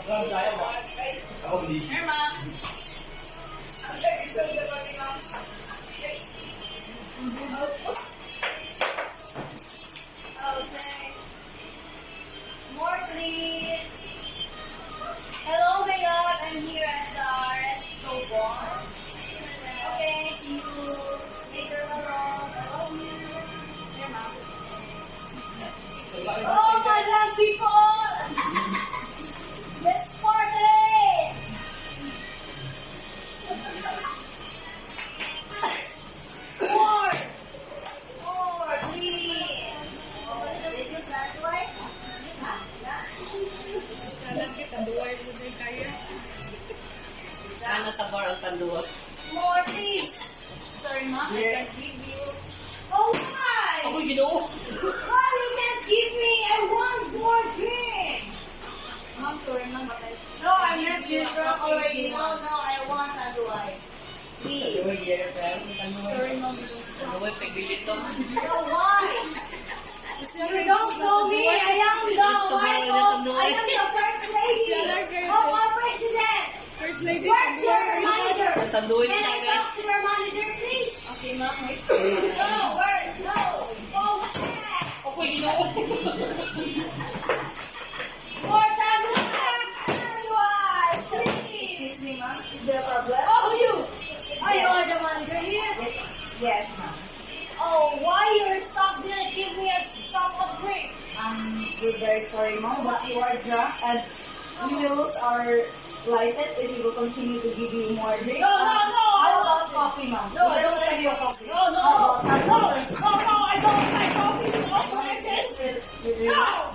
Here, ma'am. Okay. More, please. Hello, my love. I'm here at the Resto Bar. Okay, see you later, along. I love you. Here, ma'am. Oh, my love people! Let's party! More! More, please! This is that way? Sana sa bar ang tanduwa. More, please! Sorry, ma'am, I can't give you. Oh, why? Ako, ginoo. Why you can't give me? I want more drink! Ma'am, sorry, ma'am, but no, I'm not too drunk already. No, I want Tanduay. Please. Sorry, ma'am. Tanduwa, pagbilit to. No, why? You don't know me. I am the wife of, I am the first lady of our president. First lady. Where's your manager? Tanduwa Can na I guys. talk to your manager, please? Okay, ma'am. Wait. No, where? No. Oh, shit. Ako, ginoo. More Tanduay, please. Excuse me, ma'am. Is there a problem? Oh, you. Oh, you are the manager here? Yes, ma'am. Oh, why your staff didn't give me a shot of drink? We're very sorry, ma'am, but you are drunk and we will lose our license if we will continue to give you more drinks. No, no, no. How about coffee, ma'am? No, We I will don't serve you a coffee. No, no, How no, about no, I don't like coffee. You also like this. with No.